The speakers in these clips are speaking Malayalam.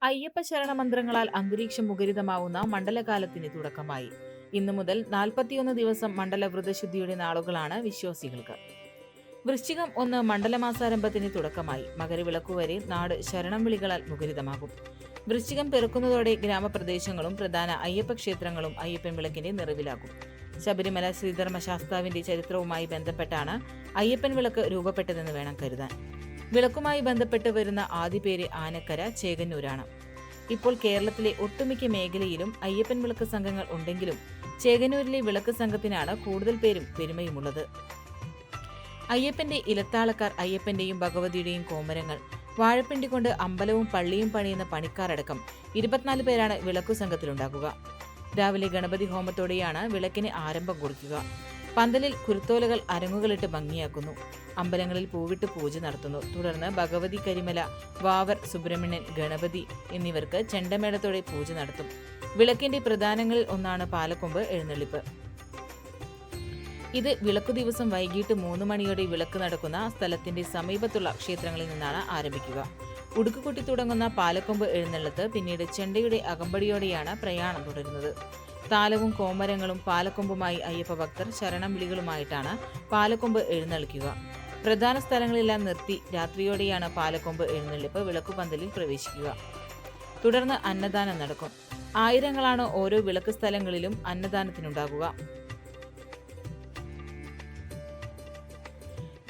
അയ്യപ്പ ശരണ മന്ത്രങ്ങളാൽ അന്തരീക്ഷം മുഖരിതമാവുന്ന മണ്ഡലകാലത്തിന് തുടക്കമായി. ഇന്നു മുതൽ 41 ദിവസം മണ്ഡല വ്രതശുദ്ധിയുടെ നാളുകളാണ് വിശ്വാസികൾക്ക്. വൃശ്ചികം 1 മണ്ഡലമാസാരംഭത്തിന് തുടക്കമായി. മകരവിളക്കു വരെ നാട് ശരണം വിളികളാൽ മുഖരിതമാകും. വൃശ്ചികം പിറക്കുന്നതോടെ ഗ്രാമപ്രദേശങ്ങളും പ്രധാന അയ്യപ്പ ക്ഷേത്രങ്ങളും അയ്യപ്പൻ വിളക്കിന്റെ നിറവിലാകും. ശബരിമല ശ്രീധർമ്മശാസ്താവിന്റെ ചരിത്രവുമായി ബന്ധപ്പെട്ടാണ് അയ്യപ്പൻ വിളക്ക് രൂപപ്പെട്ടതെന്ന് വേണം കരുതാൻ. വിളക്കുമായി ബന്ധപ്പെട്ട് വരുന്ന ആദ്യ പേര് ആനക്കര ചേകന്നൂരാണ്. ഇപ്പോൾ കേരളത്തിലെ ഒട്ടുമിക്ക മേഖലയിലും അയ്യപ്പൻ വിളക്ക് സംഘങ്ങൾ ഉണ്ടെങ്കിലും ചേകന്നൂരിലെ വിളക്ക് സംഘത്തിനാണ് കൂടുതൽ പേരും പെരുമയുമുള്ളത്. അയ്യപ്പന്റെ ഇലത്താളക്കാർ, അയ്യപ്പന്റെയും ഭഗവതിയുടെയും കോമരങ്ങൾ, വാഴപ്പിണ്ടി കൊണ്ട് അമ്പലവും പള്ളിയും പണിയുന്ന പണിക്കാരടക്കം 24 പേരാണ് വിളക്കു സംഘത്തിലുണ്ടാകുക. രാവിലെ ഗണപതി ഹോമത്തോടെയാണ് വിളക്കിന് ആരംഭം കുറിക്കുക. പന്തലിൽ കുരുത്തോലകൾ അരങ്ങുകളിട്ട് ഭംഗിയാക്കുന്നു. അമ്പലങ്ങളിൽ പൂവിട്ട് പൂജ നടത്തുന്നു. തുടർന്ന് ഭഗവതി, കരിമല, വാവർ, സുബ്രഹ്മണ്യൻ, ഗണപതി എന്നിവർക്ക് ചെണ്ടമേളത്തോടെ പൂജ നടത്തും. വിളക്കിന്റെ പ്രധാനങ്ങളിൽ ഒന്നാണ് പാലക്കൊമ്പ് എഴുന്നള്ളിപ്പ്. ഇത് വിളക്കു ദിവസം വൈകിട്ട് 3 മണിയോടെ വിളക്ക് നടക്കുന്ന സ്ഥലത്തിന്റെ സമീപത്തുള്ള ക്ഷേത്രങ്ങളിൽ നിന്നാണ് ആരംഭിക്കുക. ഉടുക്കുകുട്ടി തുടങ്ങുന്ന പാലക്കൊമ്പ് എഴുന്നള്ളത്ത് പിന്നീട് ചെണ്ടയുടെ അകമ്പടിയോടെയാണ് പ്രയാണം തുടരുന്നത്. താലവും കോമരങ്ങളും പാലക്കൊമ്പുമായി അയ്യപ്പ ഭക്തർ ശരണം വിളികളുമായിട്ടാണ് പാലക്കൊമ്പ് എഴുന്നള്ളിക്കുക. പ്രധാന സ്ഥലങ്ങളെല്ലാം നിർത്തി രാത്രിയോടെയാണ് പാലക്കൊമ്പ് എഴുന്നള്ളിപ്പ് വിളക്കുപന്തലിൽ പ്രവേശിക്കുക. തുടർന്ന് അന്നദാനം നടക്കും. ആയിരങ്ങളാണ് ഓരോ വിളക്ക് സ്ഥലങ്ങളിലും അന്നദാനത്തിനുണ്ടാകുക.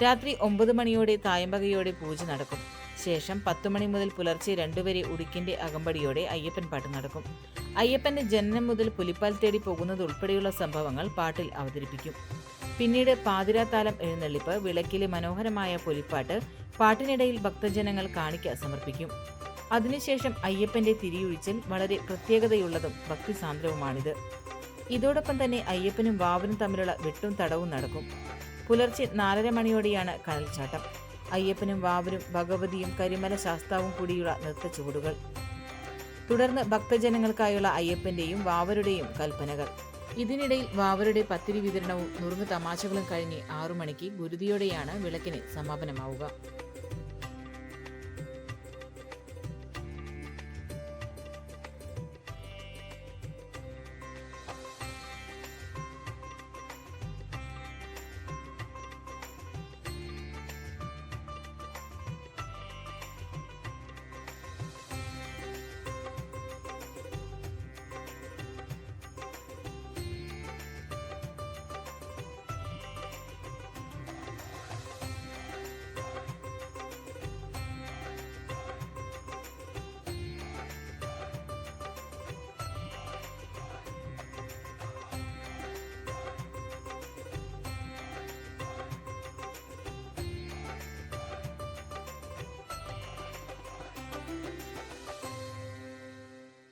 രാത്രി 9 മണിയോടെ തായമ്പകയോടെ പൂജ നടക്കും. ശേഷം 10 മണി മുതൽ പുലർച്ചെ 2 വരെ ഉടുക്കിന്റെ അകമ്പടിയോടെ അയ്യപ്പൻ പാട്ട് നടക്കും. അയ്യപ്പന്റെ ജനനം മുതൽ പുലിപ്പാൽ തേടി പോകുന്നത് ഉൾപ്പെടെയുള്ള സംഭവങ്ങൾ പാട്ടിൽ അവതരിപ്പിക്കും. പിന്നീട് പാതിരാത്താലം എഴുന്നള്ളിപ്പ്, വിളക്കിലെ മനോഹരമായ പുലിപ്പാട്ട്, പാട്ടിനിടയിൽ ഭക്തജനങ്ങൾ കാണിക്ക സമർപ്പിക്കും. അതിനുശേഷം അയ്യപ്പന്റെ തിരിയൊഴിച്ചൽ വളരെ പ്രത്യേകതയുള്ളതും ഭക്തിസാന്ദ്രവുമാണിത്. ഇതോടൊപ്പം തന്നെ അയ്യപ്പനും വാവനും തമ്മിലുള്ള വെട്ടും തടവും നടക്കും. പുലർച്ചെ 4:30 മണിയോടെയാണ് കനൽച്ചാട്ടം. അയ്യപ്പനും വാവരും ഭഗവതിയും കരിമല ശാസ്താവും കൂടിയുള്ള നൃത്ത ചുവടുകൾ. തുടർന്ന് ഭക്തജനങ്ങൾക്കായുള്ള അയ്യപ്പന്റെയും വാവരുടെയും കൽപ്പനകൾ. ഇതിനിടയിൽ വാവരുടെ പത്തിരി വിതരണവും നുറുങ്ങ് തമാശകളും കഴിഞ്ഞ് 6 മണിക്ക് ഗുരുതിയോടെയാണ് വിളക്കിന് സമാപനമാവുക.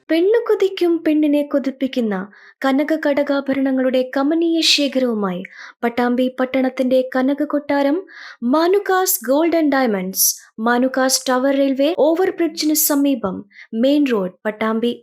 പെണ്ണു കൊതിക്കും പെണ്ണിനെ കൊതിപ്പിക്കുന്ന കനക കടകാഭരണങ്ങളുടെ കമനീയ ശേഖരവുമായി പട്ടാമ്പി പട്ടണത്തിന്റെ കനക കൊട്ടാരം Manukas gold and diamonds, Manukas tower railway ഓവർബ്രിഡ്ജിന് സമീപം, മെയിൻ റോഡ്, പട്ടാമ്പി.